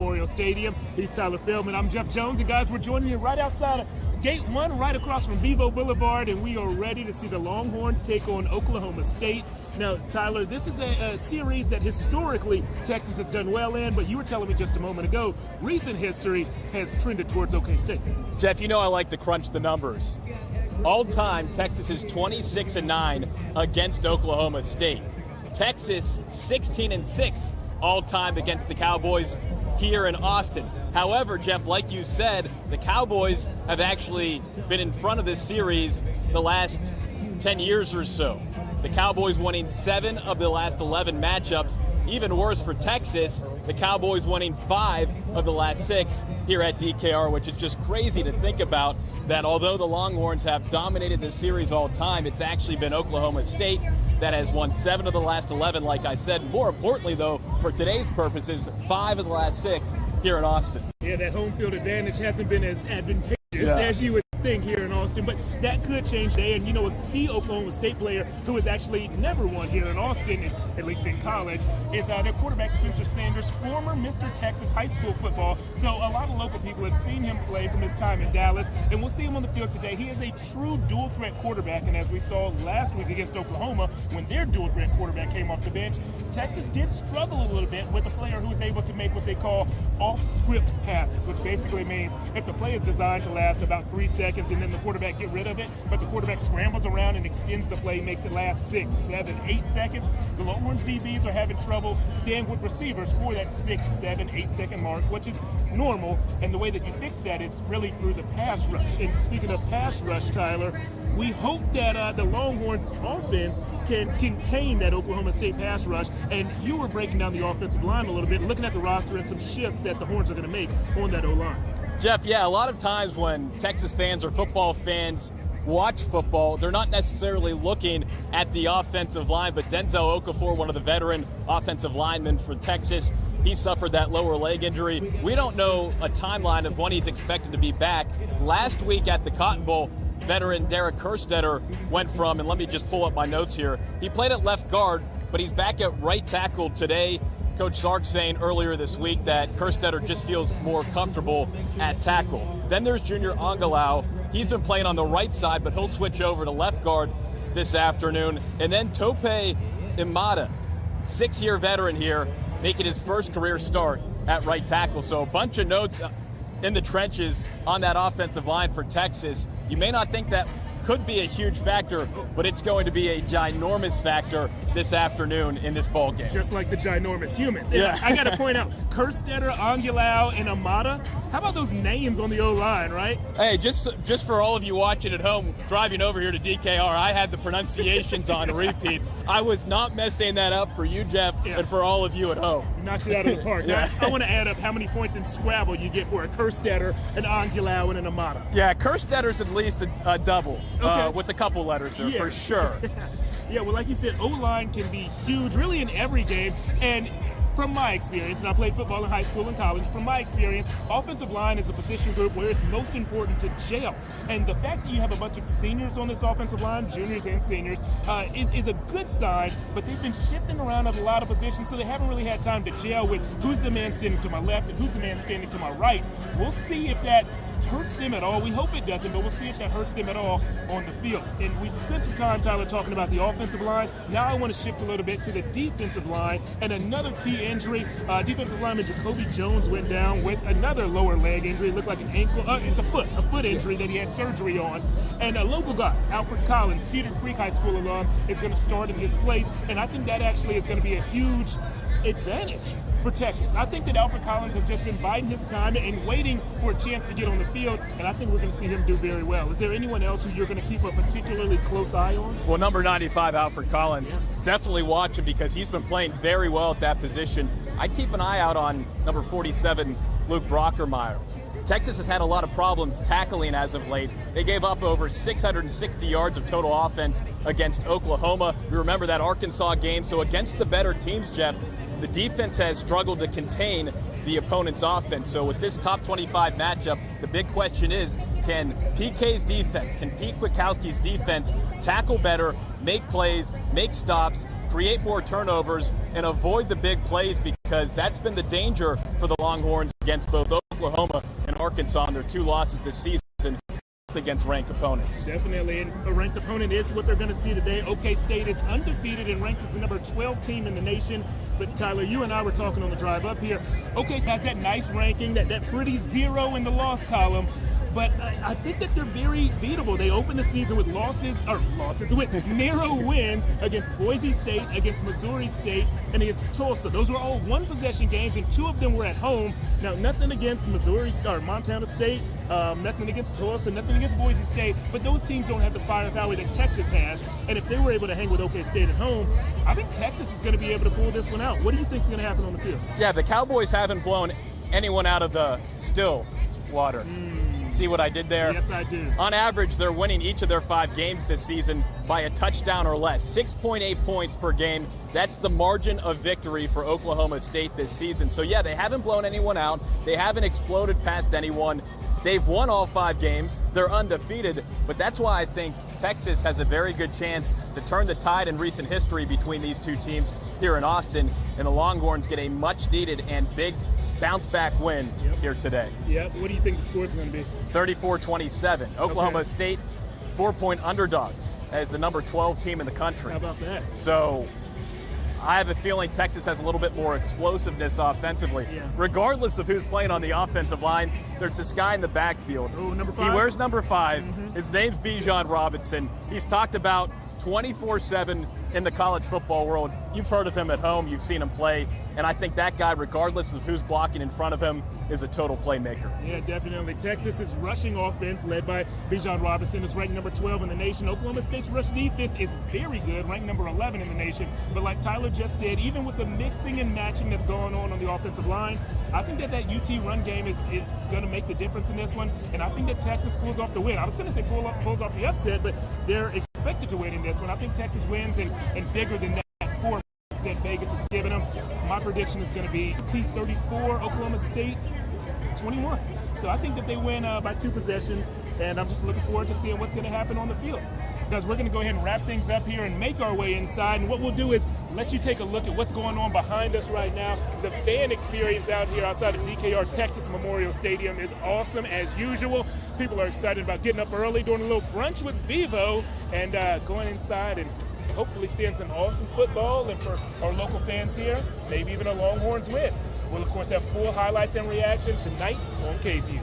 Memorial Stadium. He's Tyler Feldman. I'm Jeff Jones, and guys, we're joining you right outside of Gate 1, right across from Bevo Boulevard, and we are ready to see the Longhorns take on Oklahoma State. Now, Tyler, this is a series that historically Texas has done well in, but you were telling me just a moment ago, recent history has trended towards OK State. Jeff, you know I like to crunch the numbers. All time, Texas is 26-9 against Oklahoma State. Texas 16-6 all time against the Cowboys here in Austin. However, Jeff, like you said, the Cowboys have actually been in front of this series the last 10 years or so. The Cowboys winning 7 of the last 11 matchups. Even worse for Texas, the Cowboys winning 5 of the last 6 here at DKR, which is just crazy to think about, that although the Longhorns have dominated this series all time, it's actually been Oklahoma State that has won 7 of the last 11, like I said. More importantly, though, for today's purposes, 5 of the last 6 here in Austin. Yeah, that home field advantage hasn't been as advantageous as you would think here in Austin, but that could change today. And you know, a key Oklahoma State player who has actually never won here in Austin, at least in college, is their quarterback Spencer Sanders, former Mr. Texas high school football. So a lot of local people have seen him play from his time in Dallas, and we'll see him on the field today. He is a true dual threat quarterback, and as we saw last week against Oklahoma, when their dual threat quarterback came off the bench, Texas did struggle a little bit with a player who was able to make what they call off-script passes, which basically means if the play is designed to last about 3 seconds and then the quarterback get rid of it, but the quarterback scrambles around and extends the play, makes it last 6, 7, 8 seconds. The Longhorns DBs are having trouble staying with receivers for that 6, 7, 8 second mark, which is normal. And the way that you fix that is really through the pass rush. And speaking of pass rush, Tyler, we hope that the Longhorns offense can contain that Oklahoma State pass rush. And you were breaking down the offensive line a little bit, looking at the roster and some shifts that the Horns are going to make on that O-line. Jeff, yeah, a lot of times when Texas fans or football fans watch football, they're not necessarily looking at the offensive line, but Denzel Okafor, one of the veteran offensive linemen for Texas, he suffered that lower leg injury. We don't know a timeline of when he's expected to be back. Last week at the Cotton Bowl, veteran Derek Kerstetter went from, and let me just pull up my notes here, he played at left guard, but he's back at right tackle today. Coach Sark saying earlier this week that Kerstetter just feels more comfortable at tackle. Then there's Junior Angalau. He's been playing on the right side, but he'll switch over to left guard this afternoon. And then Tope Imada, 6-year veteran here, making his first career start at right tackle. So a bunch of notes in the trenches on that offensive line for Texas. You may not think that could be a huge factor, but it's going to be a ginormous factor this afternoon in this ball game. Just like the ginormous humans. And yeah. I got to point out, Kerstetter, Angulau, and Amada, how about those names on the O-line, right? Hey, just for all of you watching at home, driving over here to DKR, I had the pronunciations on repeat. I was not messing that up for you, Jeff, and for all of you at home. You knocked it out of the park. Yeah. I want to add up how many points in Scrabble you get for a Kerstetter, an Angulau, and an Amada. Yeah, Kerstetter's at least a double. Okay. With a couple letters there, for sure. Yeah, well, like you said, O-line can be huge, really in every game. And from my experience, and I played football in high school and college, from my experience, offensive line is a position group where it's most important to gel. And the fact that you have a bunch of seniors on this offensive line, juniors and seniors, is a good sign, but they've been shifting around at a lot of positions, so they haven't really had time to gel with who's the man standing to my left and who's the man standing to my right. We'll see if that hurts them at all. We hope it doesn't, but we'll see if that hurts them at all on the field. And we've spent some time, Tyler, talking about the offensive line. Now I want to shift a little bit to the defensive line. And another key injury, defensive lineman Jacoby Jones went down with another lower leg injury. It looked like an ankle, it's a foot injury that he had surgery on. And a local guy, Alfred Collins, Cedar Creek High School alum, is going to start in his place. And I think that actually is going to be a huge advantage for Texas. I think that Alfred Collins has just been biding his time and waiting for a chance to get on the field, and I think we're going to see him do very well. Is there anyone else who you're going to keep a particularly close eye on? Well, number 95, Alfred Collins, definitely watch him because he's been playing very well at that position. I'd keep an eye out on number 47, Luke Brockermeyer. Texas has had a lot of problems tackling as of late. They gave up over 660 yards of total offense against Oklahoma. We remember that Arkansas game. So against the better teams, Jeff, the defense has struggled to contain the opponent's offense. So with this top 25 matchup, the big question is, can PK's defense, can Pete Kwiatkowski's defense tackle better, make plays, make stops, create more turnovers, and avoid the big plays, because that's been the danger for the Longhorns against both Oklahoma and Arkansas in their 2 losses this season against ranked opponents. Definitely, and a ranked opponent is what they're going to see today. OK State is undefeated and ranked as the number 12 team in the nation. But Tyler, you and I were talking on the drive up here. OK State has that nice ranking, that pretty 0 in the loss column. But I think that they're very beatable. They opened the season with with narrow wins against Boise State, against Missouri State, and against Tulsa. Those were all 1-possession games, and 2 of them were at home. Now, nothing against Montana State, nothing against Tulsa, nothing against Boise State, but those teams don't have the firepower that Texas has. And if they were able to hang with OK State at home, I think Texas is going to be able to pull this one out. What do you think is going to happen on the field? Yeah, the Cowboys haven't blown anyone out of the still water. See what I did there? Yes, I do. On average, they're winning each of their 5 games this season by a touchdown or less. 6.8 points per game. That's the margin of victory for Oklahoma State this season. So yeah, they haven't blown anyone out. They haven't exploded past anyone. They've won all 5 games. They're undefeated, but that's why I think Texas has a very good chance to turn the tide in recent history between these 2 teams here in Austin, and the Longhorns get a much needed and big bounce back win here today. Yep. What do you think the score is going to be? 34-27. Oklahoma State 4-point underdogs as the number 12 team in the country. How about that? So I have a feeling Texas has a little bit more explosiveness offensively. Yeah. Regardless of who's playing on the offensive line, there's this guy in the backfield. Oh, number 5? He wears number 5. His name's Bijan Robinson. He's talked about 24/7 in the college football world. You've heard of him at home, you've seen him play, and I think that guy, regardless of who's blocking in front of him, is a total playmaker. Yeah, definitely. Texas's rushing offense, led by Bijan Robinson, is ranked number 12 in the nation. Oklahoma State's rush defense is very good, ranked number 11 in the nation. But like Tyler just said, even with the mixing and matching that's going on the offensive line, I think that UT run game is going to make the difference in this one, and I think that Texas pulls off the win. I was going to say pulls off the upset, but they're expected to win in this one. I think Texas wins, and bigger than that. That Vegas has given them. My prediction is going to be T34, Oklahoma State 21. So I think that they win by 2 possessions, and I'm just looking forward to seeing what's going to happen on the field. Because we're going to go ahead and wrap things up here and make our way inside, and what we'll do is let you take a look at what's going on behind us right now. The fan experience out here outside of DKR Texas Memorial Stadium is awesome as usual. People are excited about getting up early, doing a little brunch with Bevo, and going inside and hopefully seeing some awesome football, and for our local fans here, maybe even a Longhorns win. We'll, of course, have full highlights and reaction tonight on KVUE.